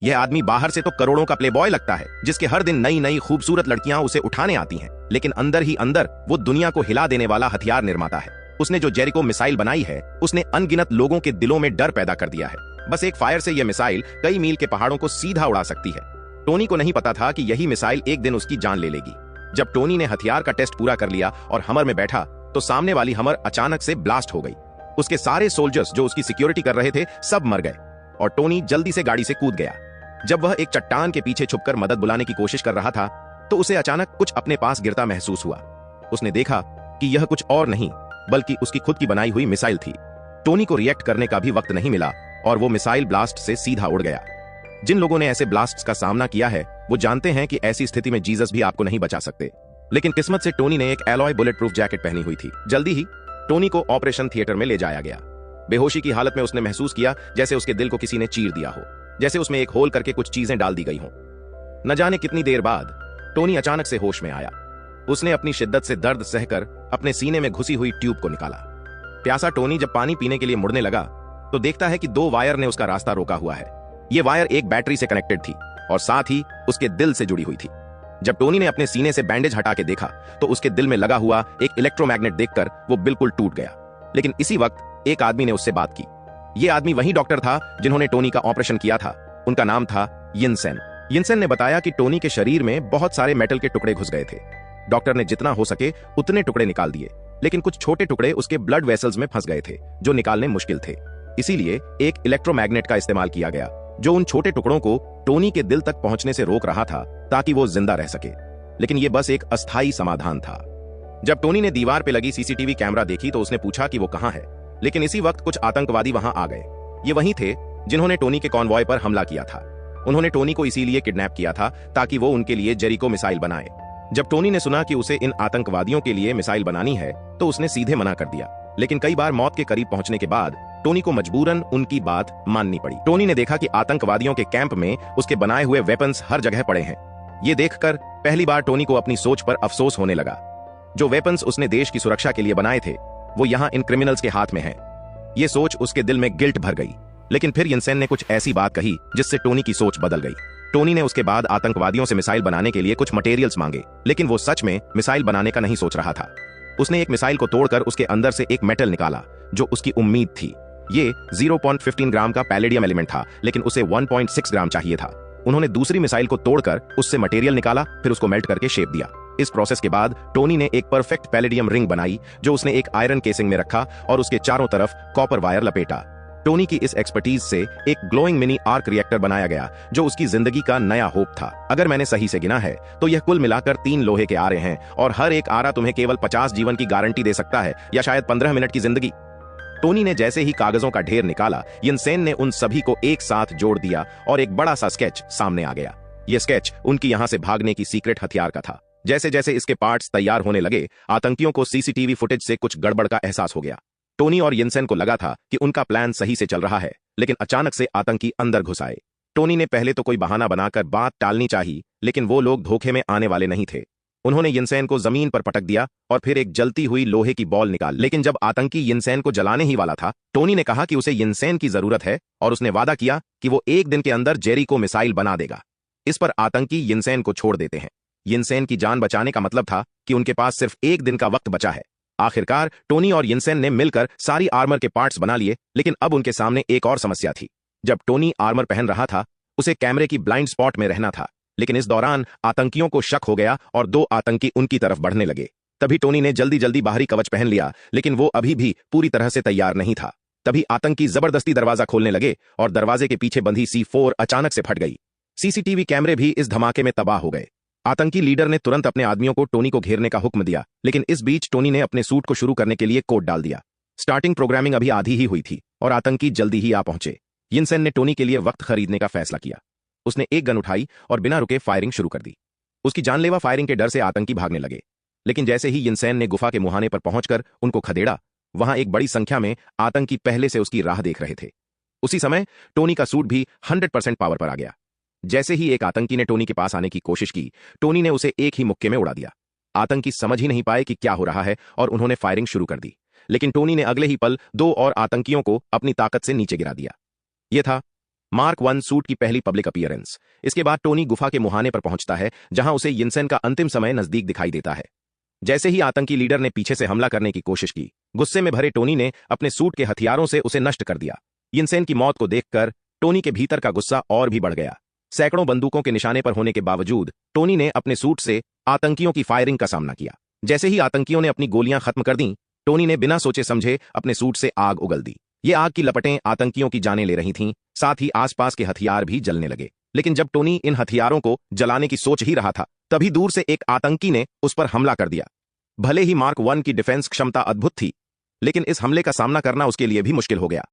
यह आदमी बाहर से तो करोड़ों का प्लेबॉय लगता है, जिसके हर दिन नई नई खूबसूरत लड़कियां उसे उठाने आती हैं, लेकिन अंदर ही अंदर वो दुनिया को हिला देने वाला हथियार निर्माता है। उसने जो जेरिको मिसाइल बनाई है, उसने अनगिनत लोगों के दिलों में डर पैदा कर दिया है। बस एक फायर से यह मिसाइल कई मील के पहाड़ों को सीधा उड़ा सकती है। टोनी को नहीं पता था कि यही मिसाइल एक दिन उसकी जान ले लेगी। जब टोनी ने हथियार का टेस्ट पूरा कर लिया और हमर में बैठा, तो सामने वाली हमर अचानक से ब्लास्ट हो गई। उसके सारे सोल्जर्स जो उसकी सिक्योरिटी कर रहे थे, सब मर गए और टोनी जल्दी से गाड़ी से कूद गया। जब वह एक चट्टान के पीछे छुपकर मदद बुलाने की कोशिश कर रहा था, तो उसे अचानक कुछ अपने पास गिरता महसूस हुआ। उसने देखा कि यह कुछ और नहीं बल्कि उसकी खुद की बनाई हुई मिसाइल थी। टोनी को रिएक्ट करने का भी वक्त नहीं मिला और वो मिसाइल ब्लास्ट से सीधा उड़ गया। जिन लोगों ने ऐसे ब्लास्ट्स का सामना किया है, वो जानते हैं कि ऐसी स्थिति में जीसस भी आपको नहीं बचा सकते। लेकिन किस्मत से टोनी ने एक एलॉय बुलेट प्रूफ जैकेट पहनी हुई थी। जल्दी ही टोनी को ऑपरेशन थिएटर में ले जाया गया। बेहोशी की हालत में उसने महसूस किया जैसे उसके दिल को किसी ने चीर दिया हो, जैसे उसमें एक होल करके कुछ चीजें डाल दी गई हों। न जाने कितनी देर बाद टोनी अचानक से होश में आया। उसने अपनी शिद्दत से दर्द सहकर अपने सीने में घुसी हुई ट्यूब को निकाला। प्यासा टोनी जब पानी पीने के लिए मुड़ने लगा, तो देखता है कि 2 वायर ने उसका रास्ता रोका हुआ है। ये वायर एक बैटरी से कनेक्टेड थी और साथ ही उसके दिल से जुड़ी हुई थी। जब टोनी ने अपने सीने से बैंडेज हटा के देखा, तो उसके दिल में लगा हुआ एक इलेक्ट्रोमैग्नेट देखकर वो बिल्कुल टूट गया। लेकिन इसी वक्त एक आदमी ने उससे बात की। ये आदमी वही डॉक्टर था जिन्होंने टोनी का ऑपरेशन किया था। उनका नाम था यिनसेन। यिनसेन ने बताया कि टोनी के शरीर में बहुत सारे मेटल के टुकड़े घुस गए थे। डॉक्टर ने जितना हो सके उतने टुकड़े निकाल दिए, लेकिन कुछ छोटे टुकड़े उसके ब्लड वेसल्स में फंस गए थे, जो निकालने मुश्किल थे। इसीलिए एक इलेक्ट्रोमैग्नेट का इस्तेमाल किया गया, जो उन छोटे टुकड़ों को टोनी के दिल तक पहुंचने से रोक रहा था, ताकि वो जिंदा रह सके। लेकिन ये बस एक अस्थायी समाधान था। जब टोनी ने दीवार पे लगी सीसीटीवी कैमरा देखी, तो उसने पूछा कि वो कहां है। लेकिन इसी वक्त कुछ आतंकवादी वहां आ गए। ये वही थे जिन्होंने टोनी के कॉन्वॉय पर हमला किया था। उन्होंने टोनी को इसीलिए किडनैप किया था ताकि वो उनके लिए जेरिको मिसाइल बनाए। जब टोनी ने सुना कि उसे इन आतंकवादियों के लिए मिसाइल बनानी है, तो उसने सीधे मना कर दिया। लेकिन कई बार मौत के करीब पहुंचने के बाद टोनी को मजबूरन उनकी बात माननी पड़ी। टोनी ने देखा कि आतंकवादियों के कैंप में उसके बनाए हुए वेपन्स हर जगह पड़े हैं। ये देखकर पहली बार टोनी को अपनी सोच पर अफसोस होने लगा। जो वेपन्स उसने देश की सुरक्षा के लिए बनाए थे, वो यहाँ इन क्रिमिनल्स के हाथ में हैं। ये सोच उसके दिल में गिल्ट भर गई। लेकिन फिर यिनसेन ने कुछ ऐसी बात कही जिससे टोनी की सोच बदल गई। टोनी ने उसके बाद आतंकवादियों से मिसाइल बनाने के लिए कुछ मटेरियल्स मांगे, लेकिन वो सच में मिसाइल बनाने का नहीं सोच रहा था। उसने एक मिसाइल को तोड़कर उसके अंदर से एक मेटल निकाला, जो उसकी उम्मीद थी। ये 0.15 ग्राम का पैलेडियम एलिमेंट था, लेकिन उसे 1.6 ग्राम चाहिए था। उन्होंने दूसरी मिसाइल को तोड़कर उससे मटेरियल निकाला, फिर उसको मेल्ट करके शेप दिया। इस प्रोसेस के बाद टोनी ने एक परफेक्ट पैलेडियम रिंग बनाई, जो उसने एक आयरन केसिंग में रखा और उसके चारों तरफ कॉपर वायर लपेटा। टोनी की इस एक्सपर्टीज से एक ग्लोइंग मिनी आर्क रिएक्टर बनाया गया, जो उसकी जिंदगी का नया होप था। अगर मैंने सही से गिना है, तो यह कुल मिलाकर 3 लोहे के आरे हैं और हर एक आरा तुम्हें केवल 50 जीवन की गारंटी दे सकता है, या शायद 15 मिनट की जिंदगी। टोनी ने जैसे ही कागजों का ढेर निकाला, यिनसेन ने उन सभी को एक साथ जोड़ दिया और एक बड़ा सा स्केच सामने आ गया। यह स्केच उनकी यहां से भागने की सीक्रेट हथियार का था। जैसे जैसे इसके पार्ट्स तैयार होने लगे, आतंकियों को सीसीटीवी फुटेज से कुछ गड़बड़ का एहसास हो गया। टोनी और यिनसेन को लगा था कि उनका प्लान सही से चल रहा है, लेकिन अचानक से आतंकी अंदर घुस आए। टोनी ने पहले तो कोई बहाना बनाकर बात टालनी चाहिए, लेकिन वो लोग धोखे में आने वाले नहीं थे। उन्होंने यिनसेन को जमीन पर पटक दिया और फिर एक जलती हुई लोहे की बॉल निकाल। लेकिन जब आतंकी यिनसेन को जलाने ही वाला था, टोनी ने कहा कि उसे यिनसेन की जरूरत है और उसने वादा किया कि वो 1 दिन के अंदर जेरिको मिसाइल बना देगा। इस पर आतंकी यिनसेन को छोड़ देते हैं। यिनसेन की जान बचाने का मतलब था कि उनके पास सिर्फ 1 दिन का वक्त बचा है। आखिरकार टोनी और यिनसेन ने मिलकर सारी आर्मर के पार्ट्स बना लिए, लेकिन अब उनके सामने एक और समस्या थी। जब टोनी आर्मर पहन रहा था, उसे कैमरे की ब्लाइंड स्पॉट में रहना था। लेकिन इस दौरान आतंकियों को शक हो गया और 2 आतंकी उनकी तरफ बढ़ने लगे। तभी टोनी ने जल्दी जल्दी बाहरी कवच पहन लिया, लेकिन वो अभी भी पूरी तरह से तैयार नहीं था। तभी आतंकी जबरदस्ती दरवाजा खोलने लगे और दरवाजे के पीछे बंधी C4 अचानक से फट गई। सीसीटीवी कैमरे भी इस धमाके में तबाह हो गए। आतंकी लीडर ने तुरंत अपने आदमियों को टोनी को घेरने का हुक्म दिया, लेकिन इस बीच टोनी ने अपने सूट को शुरू करने के लिए कोड डाल दिया। स्टार्टिंग प्रोग्रामिंग अभी आधी ही हुई थी और आतंकी जल्दी ही आ पहुंचे। यिनसेन ने टोनी के लिए वक्त खरीदने का फैसला किया। उसने एक गन उठाई और बिना रुके फायरिंग शुरू कर दी। उसकी जानलेवा फायरिंग के डर से आतंकी भागने लगे। लेकिन जैसे ही यिनसेन ने गुफा के मुहाने पर पहुंचकर उनको खदेड़ा, वहां एक बड़ी संख्या में आतंकी पहले से उसकी राह देख रहे थे। उसी समय टोनी का सूट भी 100% पावर पर आ गया। जैसे ही एक आतंकी ने टोनी के पास आने की कोशिश की, टोनी ने उसे एक ही मुक्के में उड़ा दिया। आतंकी समझ ही नहीं पाए कि क्या हो रहा है और उन्होंने फायरिंग शुरू कर दी। लेकिन टोनी ने अगले ही पल 2 और आतंकियों को अपनी ताकत से नीचे गिरा दिया। यह था मार्क 1 सूट की पहली पब्लिक अपीयरेंस। इसके बाद टोनी गुफा के मुहाने पर पहुंचता है, जहां उसे यिनसेन का अंतिम समय नजदीक दिखाई देता है। जैसे ही आतंकी लीडर ने पीछे से हमला करने की कोशिश की, गुस्से में भरे टोनी ने अपने सूट के हथियारों से उसे नष्ट कर दिया। यिनसेन की मौत को देखकर टोनी के भीतर का गुस्सा और भी बढ़ गया। सैकड़ों बंदूकों के निशाने पर होने के बावजूद टोनी ने अपने सूट से आतंकियों की फायरिंग का सामना किया। जैसे ही आतंकियों ने अपनी गोलियां खत्म कर दी, टोनी ने बिना सोचे समझे अपने सूट से आग उगल दी। ये आग की लपटें आतंकियों की जानें ले रही थीं, साथ ही आसपास के हथियार भी जलने लगे। लेकिन जब टोनी इन हथियारों को जलाने की सोच ही रहा था, तभी दूर से एक आतंकी ने उस पर हमला कर दिया। भले ही मार्क 1 की डिफेंस क्षमता अद्भुत थी, लेकिन इस हमले का सामना करना उसके लिए भी मुश्किल हो गया।